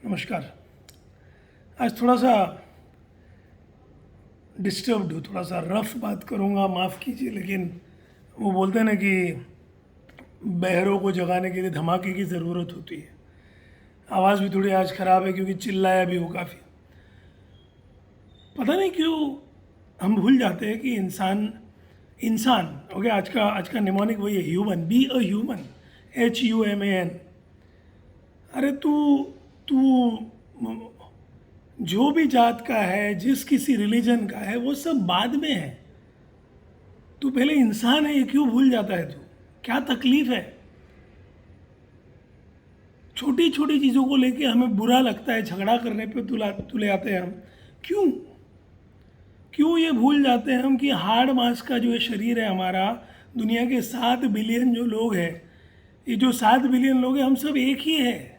नमस्कार। आज थोड़ा सा डिस्टर्ब्ड हूँ, थोड़ा सा रफ बात करूँगा, माफ़ कीजिए, लेकिन वो बोलते हैं ना कि बहरों को जगाने के लिए धमाके की ज़रूरत होती है। आवाज़ भी थोड़ी आज ख़राब है क्योंकि चिल्लाया भी हूँ काफ़ी। पता नहीं क्यों हम भूल जाते हैं कि इंसान इंसान ओके, आज का निमोनिक वही है, human, be a human, HUMAN। अरे तू तू जो भी जात का है, जिस किसी रिलीजन का है, वो सब बाद में है। तू पहले इंसान है, ये क्यों भूल जाता है? तू क्या तकलीफ है? छोटी छोटी चीज़ों को लेके हमें बुरा लगता है, झगड़ा करने पे तुले आते हैं हम। क्यों क्यों ये भूल जाते हैं हम कि हाड़ मांस का जो ये शरीर है हमारा, दुनिया के 7 बिलियन जो लोग हैं, ये जो 7 बिलियन लोग हैं, हम सब एक ही है।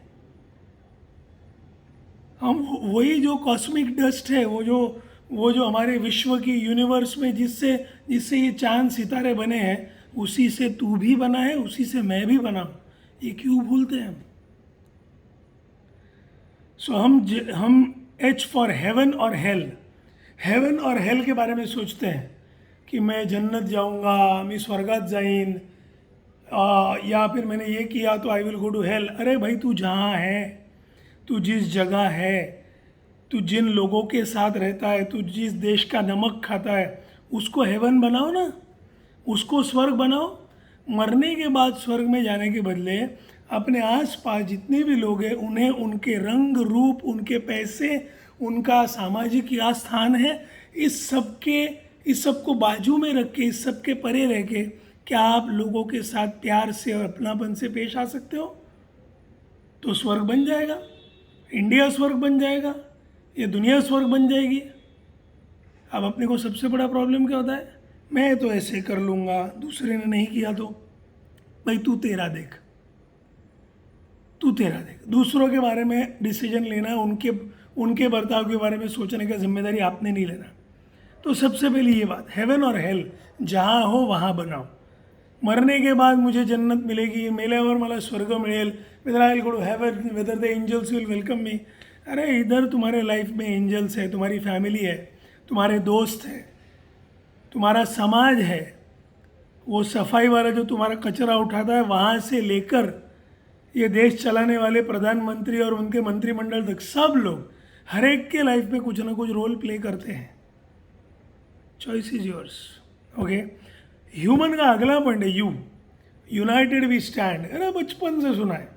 हम वही जो कॉस्मिक डस्ट है, वो जो हमारे विश्व की यूनिवर्स में जिससे जिससे ये चांद सितारे बने हैं, उसी से तू भी बना है, उसी से मैं भी बना हूँ। ये क्यों भूलते हैं हम? सो हम H फॉर हेवन और हेल, हेवन और हेल के बारे में सोचते हैं कि मैं जन्नत जाऊंगा, मैं स्वर्गात जाइन, या फिर मैंने ये किया तो I will go to hell. अरे भाई, तू जहाँ है, तू जिस जगह है, तू जिन लोगों के साथ रहता है, तू जिस देश का नमक खाता है, उसको हेवन बनाओ ना, उसको स्वर्ग बनाओ। मरने के बाद स्वर्ग में जाने के बदले अपने आसपास जितने भी लोग हैं उन्हें उनके रंग रूप, उनके पैसे, उनका सामाजिक क्या स्थान है, इस सब को बाजू में रख के, इस सब के परे रह के, क्या आप लोगों के साथ प्यार से और अपनापन से पेश आ सकते हो? तो स्वर्ग बन जाएगा, इंडिया स्वर्ग बन जाएगा, ये दुनिया स्वर्ग बन जाएगी। अब अपने को सबसे बड़ा प्रॉब्लम क्या होता है? मैं तो ऐसे कर लूँगा, दूसरे ने नहीं किया तो। भाई तू तेरा देख, दूसरों के बारे में डिसीजन लेना, उनके उनके बर्ताव के बारे में सोचने का जिम्मेदारी आपने नहीं लेना। तो सबसे पहले ये बात, हेवन और हेल जहाँ हो वहाँ बनाओ। मरने के बाद मुझे जन्नत मिलेगी, मेल्यावर मला स्वर्ग मिळेल, whether I will go to heaven, whether the angels will welcome me. अरे इधर तुम्हारे लाइफ में एंजल्स है, तुम्हारी फैमिली है, तुम्हारे दोस्त हैं, तुम्हारा समाज है, वो सफाई वाला जो तुम्हारा कचरा उठाता है वहाँ से लेकर ये देश चलाने वाले प्रधानमंत्री और उनके मंत्रिमंडल तक, सब लोग, हर एक के लाइफ में कुछ ना कुछ रोल प्ले करते हैं। Choice is yours. Okay, human का अगला पॉइंट है यू, यूनाइटेड वी स्टैंड। अरे बचपन से सुना है,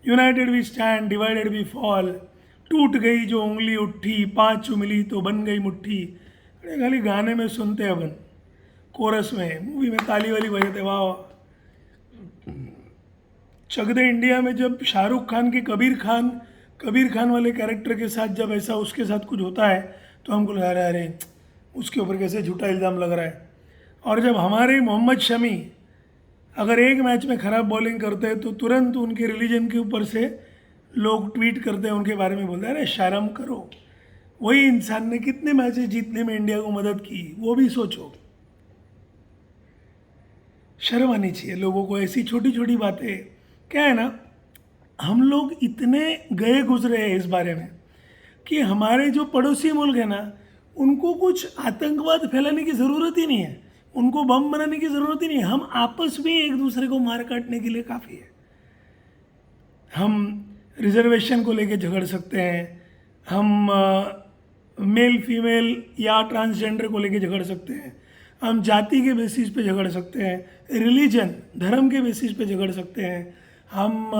united we stand, divided we fall. टूट गई जो उंगली उठी, पाँच उंगली तो बन गई मुट्ठी। अरे खाली गाने में सुनते हैं अपन, कोरस में, मूवी में ताली वाली बजाते, वाह वाह। चक दे इंडिया में जब शाहरुख खान के कबीर खान वाले कैरेक्टर के साथ जब ऐसा उसके साथ कुछ होता है तो हमको लगा रहा है अरे उसके ऊपर कैसे झूठा इल्ज़ाम लग रहा है। और जब हमारे मोहम्मद शमी अगर एक मैच में ख़राब बॉलिंग करते हैं तो तुरंत उनके रिलीजन के ऊपर से लोग ट्वीट करते हैं, उनके बारे में बोलते हैं अरे शर्म करो। वही इंसान ने कितने मैचेस जीतने में इंडिया को मदद की, वो भी सोचो। शर्म आनी चाहिए लोगों को, ऐसी छोटी छोटी बातें। क्या है ना, हम लोग इतने गए गुजरे हैं इस बारे में कि हमारे जो पड़ोसी मुल्क है ना, उनको कुछ आतंकवाद फैलाने की ज़रूरत ही नहीं है, उनको बम बनाने की ज़रूरत ही नहीं है। हम आपस में एक दूसरे को मार काटने के लिए काफ़ी है। हम रिजर्वेशन को लेके झगड़ सकते हैं, हम मेल फीमेल या ट्रांसजेंडर को लेके झगड़ सकते हैं, हम जाति के बेसिस पे झगड़ सकते हैं, रिलीजन धर्म के बेसिस पे झगड़ सकते हैं, हम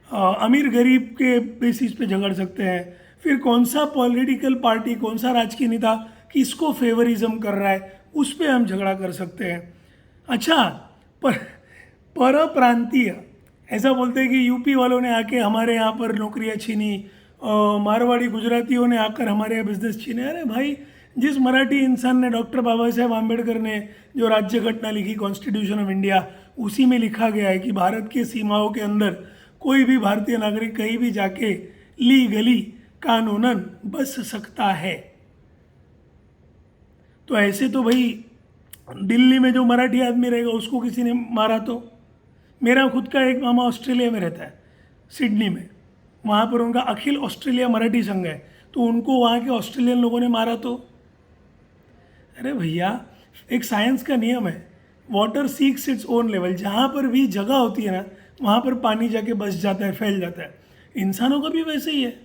अमीर गरीब के बेसिस पे झगड़ सकते हैं, फिर कौन सा पॉलिटिकल पार्टी, कौन सा राजकीय नेता किसको फेवरिज्म कर रहा है उस पर हम झगड़ा कर सकते हैं। अच्छा, पर पर प्रांतीय ऐसा बोलते हैं कि यूपी वालों ने आके हमारे यहाँ पर नौकरियाँ छीनी, मारवाड़ी गुजरातियों ने आकर हमारे यहाँ बिजनेस छीने। अरे भाई, जिस मराठी इंसान ने, डॉक्टर बाबा साहेब आम्बेडकर ने जो राज्य घटना लिखी, कॉन्स्टिट्यूशन ऑफ इंडिया, उसी में लिखा गया है कि भारत की सीमाओं के अंदर कोई भी भारतीय नागरिक कहीं भी जाके लीगली, कानूनन बस सकता है। तो ऐसे तो भाई दिल्ली में जो मराठी आदमी रहेगा उसको किसी ने मारा तो, मेरा खुद का एक मामा ऑस्ट्रेलिया में रहता है, सिडनी में, वहाँ पर उनका अखिल ऑस्ट्रेलिया मराठी संघ है, तो उनको वहाँ के ऑस्ट्रेलियन लोगों ने मारा तो? अरे भैया, एक साइंस का नियम है, water seeks its own level. जहाँ पर भी जगह होती है ना, वहाँ पर पानी जाके बस जाता है, फैल जाता है। इंसानों का भी वैसे ही है।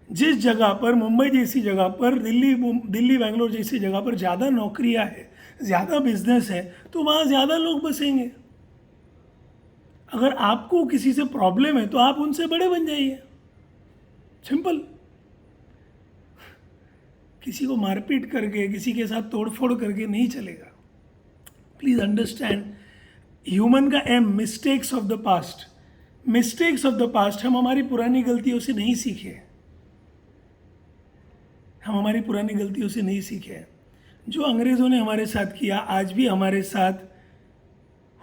जिस जगह पर, मुंबई जैसी जगह पर, दिल्ली बेंगलोर जैसी जगह पर ज़्यादा नौकरियां है, ज़्यादा बिजनेस है, तो वहाँ ज़्यादा लोग बसेंगे। अगर आपको किसी से प्रॉब्लम है तो आप उनसे बड़े बन जाइए, सिंपल। किसी को मारपीट करके, किसी के साथ तोड़फोड़ करके नहीं चलेगा। प्लीज़ अंडरस्टैंड, ह्यूमन का aim mistakes of the past. Mistakes of the past, हम हमारी पुरानी गलतियों से नहीं सीखे, हम हमारी पुरानी गलतियों से नहीं सीखे। जो अंग्रेज़ों ने हमारे साथ किया आज भी हमारे साथ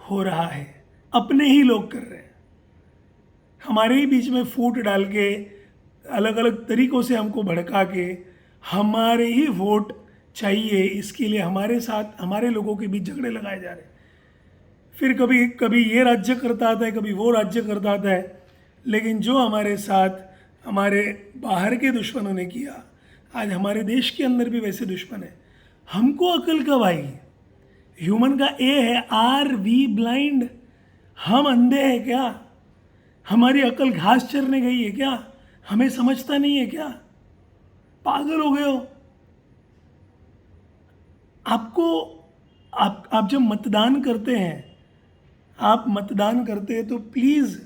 हो रहा है, अपने ही लोग कर रहे हैं। हमारे ही बीच में फूट डाल के, अलग अलग तरीक़ों से हमको भड़का के, हमारे ही वोट चाहिए इसके लिए हमारे साथ, हमारे लोगों के बीच झगड़े लगाए जा रहे हैं। फिर कभी कभी ये राज्य करता आता है, कभी वो राज्य करता आता है। लेकिन जो हमारे साथ हमारे बाहर के दुश्मनों ने किया, आज हमारे देश के अंदर भी वैसे दुश्मन है। हमको अकल कब आएगी? ह्यूमन का ए है, आर वी ब्लाइंड? हम अंधे हैं क्या? हमारी अकल घास चरने गई है क्या? हमें समझता नहीं है क्या? पागल हो गए हो? आपको, आप जब मतदान करते हैं, आप मतदान करते हैं तो प्लीज़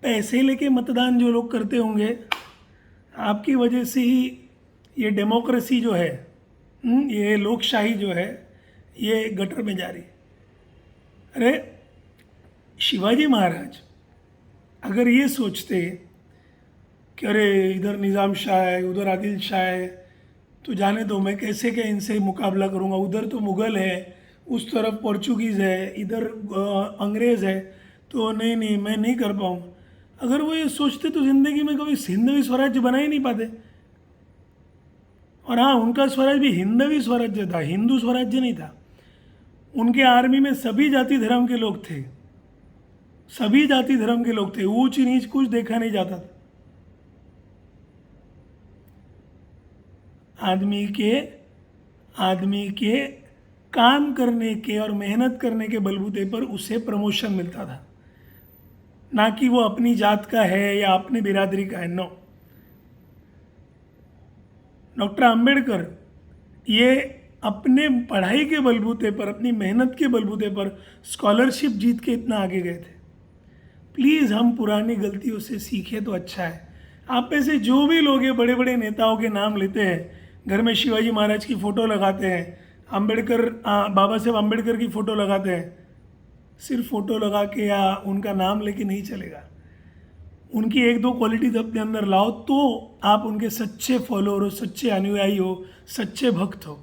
पैसे लेके मतदान जो लोग करते होंगे, आपकी वजह से ही ये डेमोक्रेसी जो है, ये लोकशाही जो है, ये गटर में जा रही। अरे शिवाजी महाराज अगर ये सोचते कि अरे इधर निज़ाम शाह है, उधर आदिल शाह है, तो जाने दो, मैं कैसे क्या इनसे मुकाबला करूँगा, उधर तो मुग़ल है, उस तरफ पोर्चुगीज़ है, इधर अंग्रेज़ है, तो नहीं मैं नहीं कर पाऊँगा। अगर वो ये सोचते तो ज़िंदगी में कभी हिंदवी स्वराज्य बना ही नहीं पाते। और हाँ, उनका स्वराज्य भी हिंदवी स्वराज्य था, हिंदू स्वराज्य नहीं था। उनके आर्मी में सभी जाति धर्म के लोग थे, सभी जाति धर्म के लोग थे, ऊंच नीच कुछ देखा नहीं जाता था। आदमी के काम करने के और मेहनत करने के बलबूते पर उसे प्रमोशन मिलता था, ना कि वो अपनी जात का है या अपनी बिरादरी का है। नो, डॉक्टर अंबेडकर ये अपने पढ़ाई के बलबूते पर, अपनी मेहनत के बलबूते पर स्कॉलरशिप जीत के इतना आगे गए थे। प्लीज़ हम पुरानी गलतियों से सीखें तो अच्छा है। आप में से जो भी लोग ये बड़े बड़े नेताओं के नाम लेते हैं, घर में शिवाजी महाराज की फ़ोटो लगाते हैं, बाबा साहेब अम्बेडकर की फ़ोटो लगाते हैं, सिर्फ फ़ोटो लगा के या उनका नाम लेके नहीं चलेगा। उनकी एक दो क्वालिटीज अपने अंदर लाओ तो आप उनके सच्चे फॉलोअर हो, सच्चे अनुयायी हो, सच्चे भक्त हो।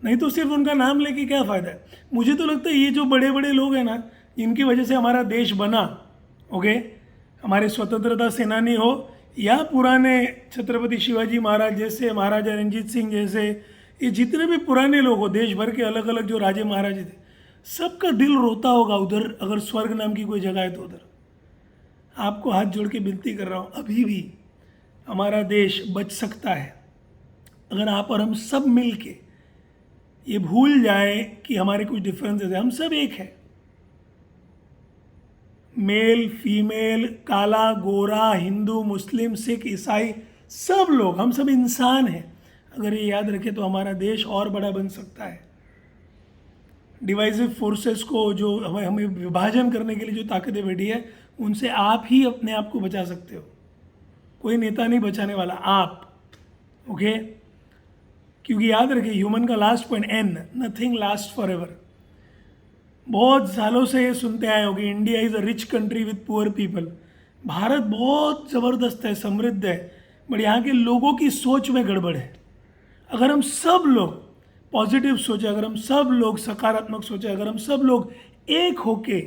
नहीं तो सिर्फ उनका नाम लेके क्या फ़ायदा है। मुझे तो लगता है ये जो बड़े बड़े लोग हैं ना, जिनकी वजह से हमारा देश बना, ओके, हमारे स्वतंत्रता सेनानी हो या पुराने छत्रपति शिवाजी महाराज जैसे, महाराजा रणजीत सिंह जैसे, ये जितने भी पुराने लोग हो, देश भर के अलग अलग जो राजे महाराजे थे, सबका दिल रोता होगा उधर, अगर स्वर्ग नाम की कोई जगह है तो उधर। आपको हाथ जोड़ के विनती कर रहा हूँ, अभी भी हमारा देश बच सकता है अगर आप और हम सब मिल के ये भूल जाए कि हमारे कुछ डिफरेंसेस हैं। हम सब एक हैं, मेल फीमेल, काला गोरा, हिंदू मुस्लिम सिख ईसाई, सब लोग, हम सब इंसान हैं। अगर ये याद रखें तो हमारा देश और बड़ा बन सकता है। डिवाइसिव फोर्सेस को, जो हमें विभाजन करने के लिए जो ताकतें बैठी है, उनसे आप ही अपने आप को बचा सकते हो। कोई नेता नहीं बचाने वाला, आप, ओके। क्योंकि याद रखिए, ह्यूमन का last point and, nothing last forever. बहुत सालों से ये सुनते आए हो कि India is a rich country with poor people. Bharat बहुत ज़बरदस्त है, समृद्ध है, बट यहाँ के लोगों की सोच में गड़बड़ है। अगर हम सब लोग पॉजिटिव सोचें, अगर हम सब लोग सकारात्मक सोचें, अगर हम सब लोग एक होके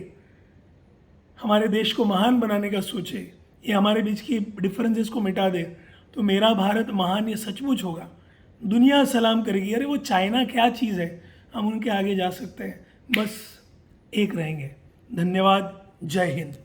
हमारे देश को महान बनाने का सोचें, ये हमारे बीच की डिफरेंसेस को मिटा दे, तो मेरा भारत महान ये सचमुच होगा। दुनिया सलाम करेगी, अरे वो चाइना क्या चीज़ है, हम उनके आगे जा सकते हैं, बस एक रहेंगे। धन्यवाद, जय हिंद।